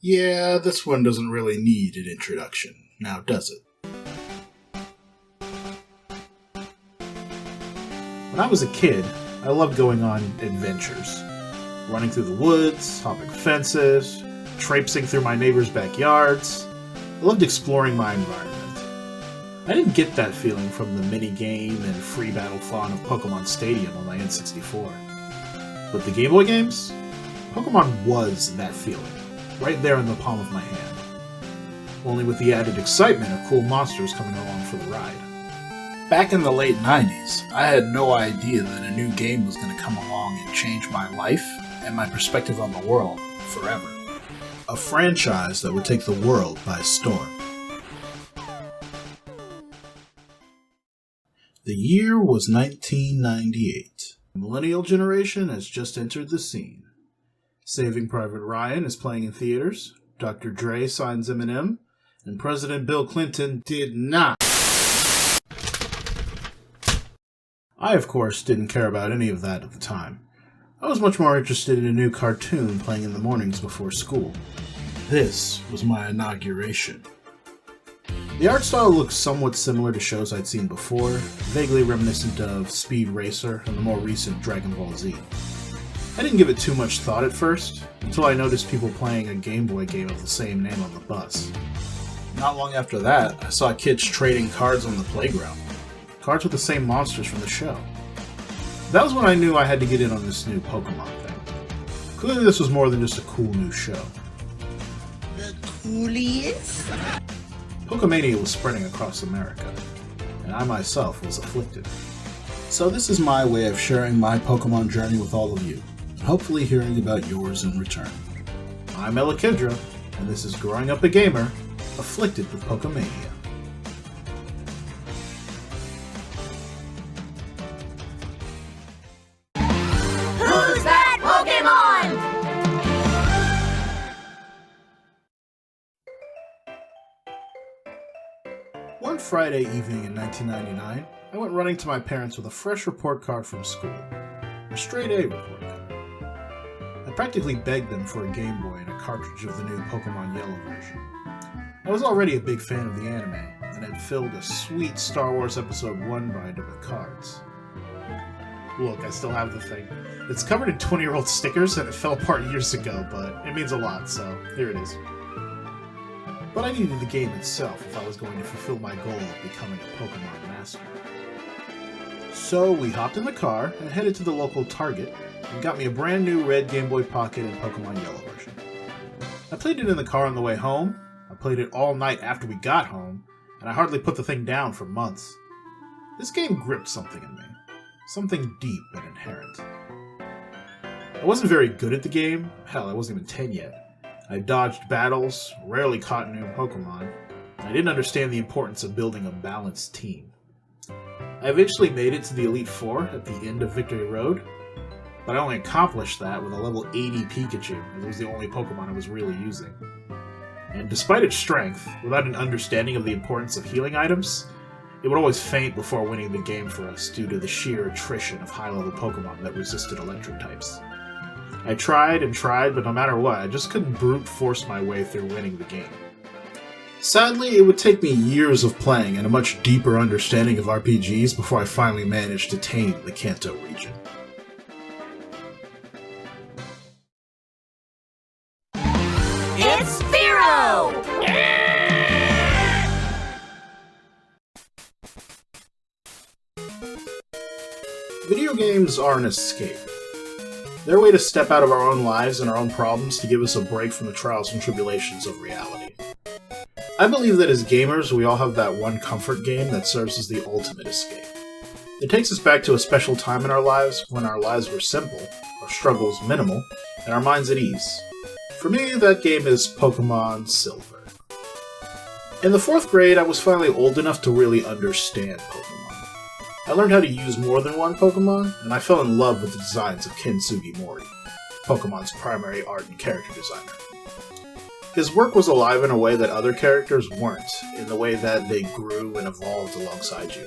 Yeah, this one doesn't really need an introduction, now does it? When I was a kid, I loved going on adventures. Running through the woods, hopping fences, traipsing through my neighbors' backyards. I loved exploring my environment. I didn't get that feeling from the mini-game and free battle fun of Pokemon Stadium on my N64. But the Game Boy games? Pokemon was that feeling, right there in the palm of my hand. Only with the added excitement of cool monsters coming along for the ride. Back in the late 90s, I had no idea that a new game was going to come along and change my life and my perspective on the world forever. A franchise that would take the world by storm. The year was 1998. The millennial generation has just entered the scene. Saving Private Ryan is playing in theaters, Dr. Dre signs Eminem, and President Bill Clinton did not. I, of course, didn't care about any of that at the time. I was much more interested in a new cartoon playing in the mornings before school. This was my inauguration. The art style looked somewhat similar to shows I'd seen before, vaguely reminiscent of Speed Racer and the more recent Dragon Ball Z. I didn't give it too much thought at first, until I noticed people playing a Game Boy game of the same name on the bus. Not long after that, I saw kids trading cards on the playground. Cards with the same monsters from the show. That was when I knew I had to get in on this new Pokemon thing. Clearly this was more than just a cool new show. The coolest? Pokemania was spreading across America, and I myself was afflicted. So this is my way of sharing my Pokemon journey with all of you, and hopefully hearing about yours in return. I'm Afflicted, and this is Growing Up a Gamer, Afflicted with Pokemania. Who's that Pokemon? One Friday evening in 1999, I went running to my parents with a fresh report card from school. A straight A report card. I practically begged them for a Game Boy and a cartridge of the new Pokemon Yellow version. I was already a big fan of the anime, and had filled a sweet Star Wars Episode 1 binder with cards. Look, I still have the thing. It's covered in 20-year-old stickers and it fell apart years ago, but it means a lot, so here it is. But I needed the game itself if I was going to fulfill my goal of becoming a Pokemon master. So we hopped in the car and headed to the local Target and got me a brand new red Game Boy Pocket and Pokemon Yellow version. I played it in the car on the way home, I played it all night after we got home, and I hardly put the thing down for months. This game gripped something in me. Something deep and inherent. I wasn't very good at the game. Hell, I wasn't even 10 yet. I dodged battles, rarely caught new Pokemon. I didn't understand the importance of building a balanced team. I eventually made it to the Elite Four at the end of Victory Road, but I only accomplished that with a level 80 Pikachu, as it was the only Pokemon I was really using. And despite its strength, without an understanding of the importance of healing items, it would always faint before winning the game for us due to the sheer attrition of high-level Pokemon that resisted electric types. I tried and tried, but no matter what, I just couldn't brute force my way through winning the game. Sadly, it would take me years of playing and a much deeper understanding of RPGs before I finally managed to tame the Kanto region. It's Spearow! Video games are an escape. They're a way to step out of our own lives and our own problems to give us a break from the trials and tribulations of reality. I believe that as gamers, we all have that one comfort game that serves as the ultimate escape. It takes us back to a special time in our lives when our lives were simple, our struggles minimal, and our minds at ease. For me, that game is Pokemon Silver. In the 4th grade, I was finally old enough to really understand Pokemon. I learned how to use more than one Pokemon, and I fell in love with the designs of Kintsugi Mori, Pokemon's primary art and character designer. His work was alive in a way that other characters weren't, in the way that they grew and evolved alongside you.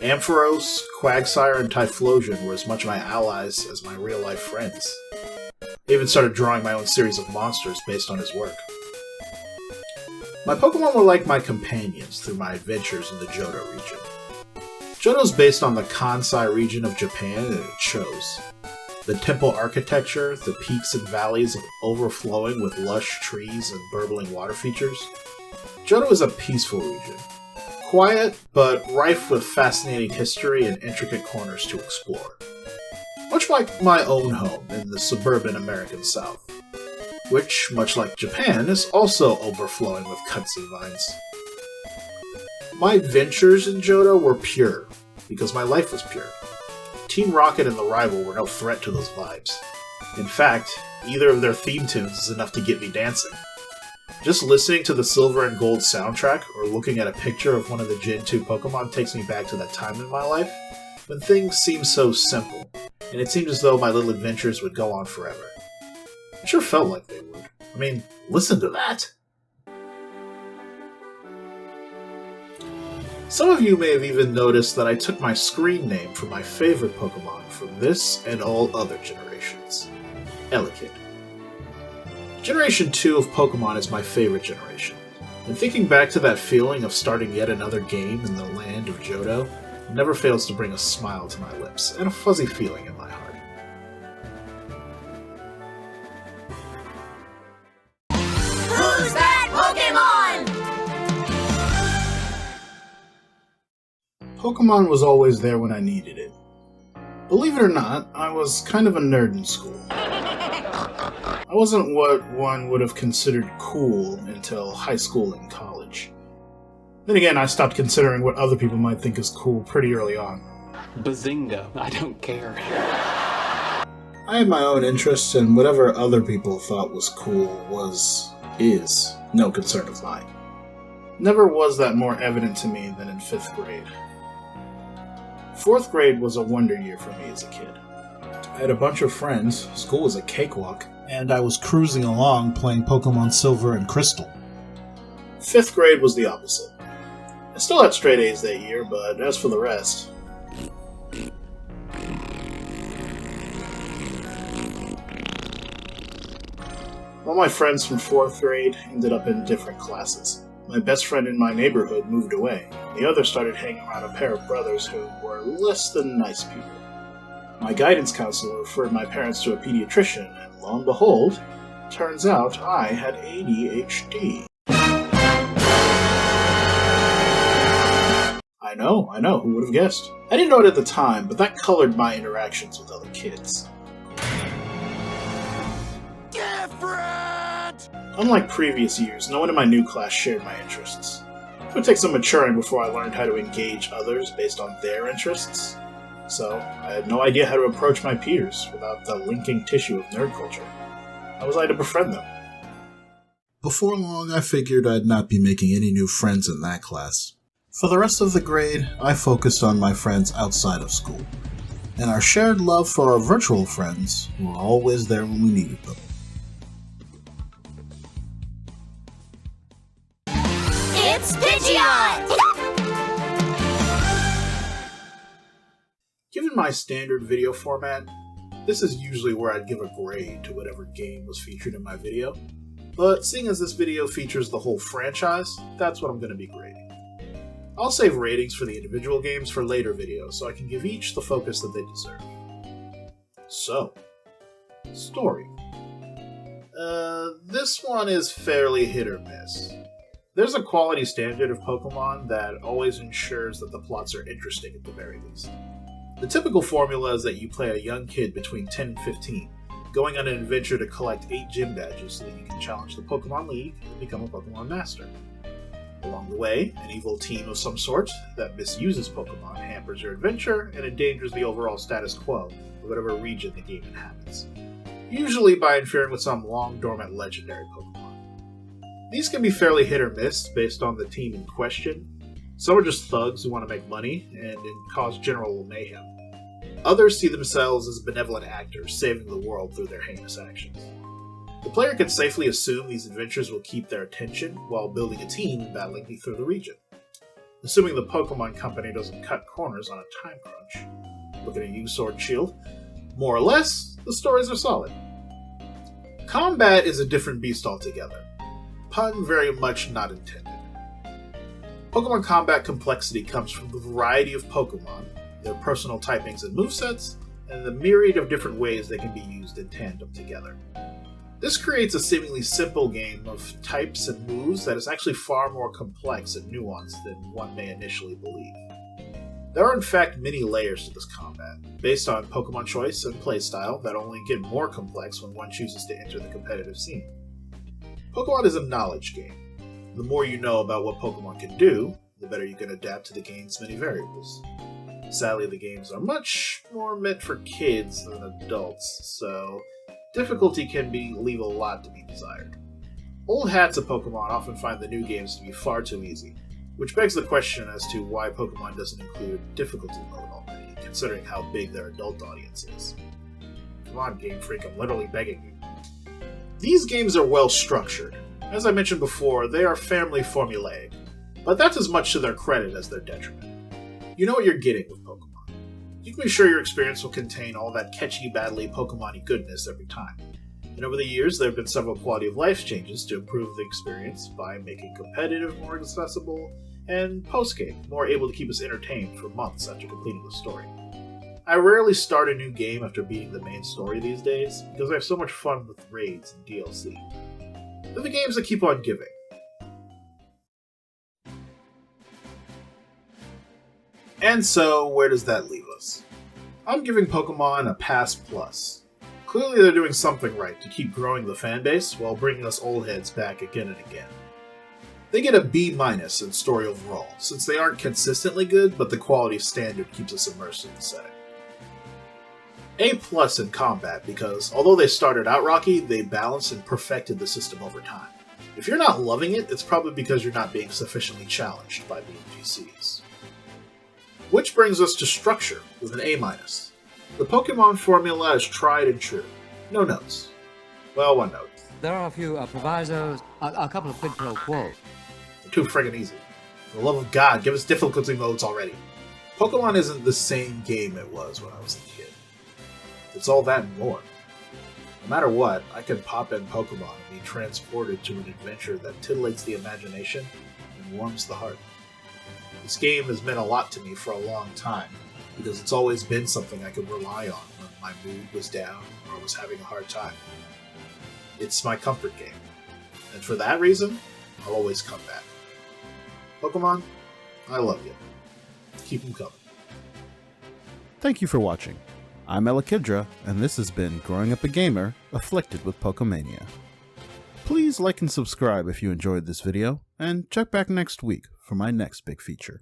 Ampharos, Quagsire, and Typhlosion were as much my allies as my real-life friends. I even started drawing my own series of monsters based on his work. My Pokemon were like my companions through my adventures in the Johto region. Johto is based on the Kansai region of Japan, and it shows. The temple architecture, the peaks and valleys overflowing with lush trees and burbling water features. Johto is a peaceful region. Quiet, but rife with fascinating history and intricate corners to explore. Much like my own home in the suburban American South, which, much like Japan, is also overflowing with kudzu vines. My adventures in Johto were pure, because my life was pure. Team Rocket and the Rival were no threat to those vibes. In fact, either of their theme tunes is enough to get me dancing. Just listening to the Silver and Gold soundtrack, or looking at a picture of one of the Gen 2 Pokemon takes me back to that time in my life, when things seemed so simple, and it seemed as though my little adventures would go on forever. It sure felt like they would. I mean, listen to that! Some of you may have even noticed that I took my screen name for my favorite Pokemon from this and all other generations. Afflicted. Generation 2 of Pokemon is my favorite generation, and thinking back to that feeling of starting yet another game in the land of Johto never fails to bring a smile to my lips and a fuzzy feeling in my heart. Who's that Pokemon? Pokemon was always there when I needed it. Believe it or not, I was kind of a nerd in school. I wasn't what one would have considered cool until high school and college. Then again, I stopped considering what other people might think is cool pretty early on. Bazinga, I don't care. I had my own interests, and whatever other people thought was cool is no concern of mine. Never was that more evident to me than in 5th grade. 4th grade was a wonder year for me as a kid. I had a bunch of friends, school was a cakewalk, and I was cruising along playing Pokemon Silver and Crystal. 5th grade was the opposite. I still had straight A's that year, but as for the rest... All my friends from 4th grade ended up in different classes. My best friend in my neighborhood moved away. The other started hanging around a pair of brothers who were less than nice people. My guidance counselor referred my parents to a pediatrician, and lo and behold, turns out I had ADHD. I know, who would have guessed? I didn't know it at the time, but that colored my interactions with other kids. Different! Unlike previous years, no one in my new class shared my interests. It would take some maturing before I learned how to engage others based on their interests. So, I had no idea how to approach my peers without the linking tissue of nerd culture. How was I to befriend them? Before long, I figured I'd not be making any new friends in that class. For the rest of the grade, I focused on my friends outside of school, and our shared love for our virtual friends were always there when we needed them. It's Pidgeot! Given my standard video format, this is usually where I'd give a grade to whatever game was featured in my video, but seeing as this video features the whole franchise, that's what I'm going to be grading. I'll save ratings for the individual games for later videos, so I can give each the focus that they deserve. So, story. This one is fairly hit or miss. There's a quality standard of Pokemon that always ensures that the plots are interesting at the very least. The typical formula is that you play a young kid between 10 and 15, going on an adventure to collect 8 gym badges so that you can challenge the Pokemon League and become a Pokemon Master. Along the way, an evil team of some sort that misuses Pokemon hampers your adventure and endangers the overall status quo of whatever region the game inhabits, usually by interfering with some long-dormant legendary Pokemon. These can be fairly hit or miss based on the team in question. Some are just thugs who want to make money and cause general mayhem. Others see themselves as benevolent actors saving the world through their heinous actions. The player can safely assume these adventures will keep their attention while building a team and battling through the region. Assuming the Pokemon Company doesn't cut corners on a time crunch. Looking at you, Sword and Shield. More or less, the stories are solid. Combat is a different beast altogether. pun very much not intended. Pokemon combat complexity comes from the variety of Pokemon, their personal typings and movesets, and the myriad of different ways they can be used in tandem together. This creates a seemingly simple game of types and moves that is actually far more complex and nuanced than one may initially believe. There are in fact many layers to this combat, based on Pokemon choice and playstyle that only get more complex when one chooses to enter the competitive scene. Pokemon is a knowledge game. The more you know about what Pokemon can do, the better you can adapt to the game's many variables. Sadly, the games are much more meant for kids than adults, so difficulty can leave a lot to be desired. Old hats of Pokemon often find the new games to be far too easy, which begs the question as to why Pokemon doesn't include difficulty mode already, considering how big their adult audience is. Come on, Game Freak, I'm literally begging you. These games are well structured. As I mentioned before, they are family formulaic, but that's as much to their credit as their detriment. You know what you're getting with Pokemon. You can be sure your experience will contain all that catchy, battly Pokemon-y goodness every time. And over the years, there have been several quality of life changes to improve the experience by making competitive more accessible, and post-game more able to keep us entertained for months after completing the story. I rarely start a new game after beating the main story these days, because I have so much fun with raids and DLC. They're the games that keep on giving. And so, where does that leave us? I'm giving Pokemon a pass plus. Clearly they're doing something right to keep growing the fanbase while bringing us old heads back again and again. They get a B- in story overall, since they aren't consistently good, but the quality standard keeps us immersed in the setting. A+ in combat, because although they started out rocky, they balanced and perfected the system over time. If you're not loving it, it's probably because you're not being sufficiently challenged by the NPCs. Which brings us to structure, with an A-. The Pokemon formula is tried and true. No notes. Well, one note. There are a few provisos, a couple of quid pro quo. They're too friggin' easy. For the love of God, give us difficulty modes already. Pokemon isn't the same game it was when I was a kid. It's all that and more. No matter what, I can pop in Pokemon and be transported to an adventure that titillates the imagination and warms the heart. This game has meant a lot to me for a long time, because it's always been something I could rely on when my mood was down or was having a hard time. It's my comfort game, and for that reason, I'll always come back. Pokemon, I love you. Keep them coming. Thank you for watching. I'm Afflicted, and this has been Growing Up a Gamer, Afflicted with Pokemania. Please like and subscribe if you enjoyed this video, and check back next week for my next big feature.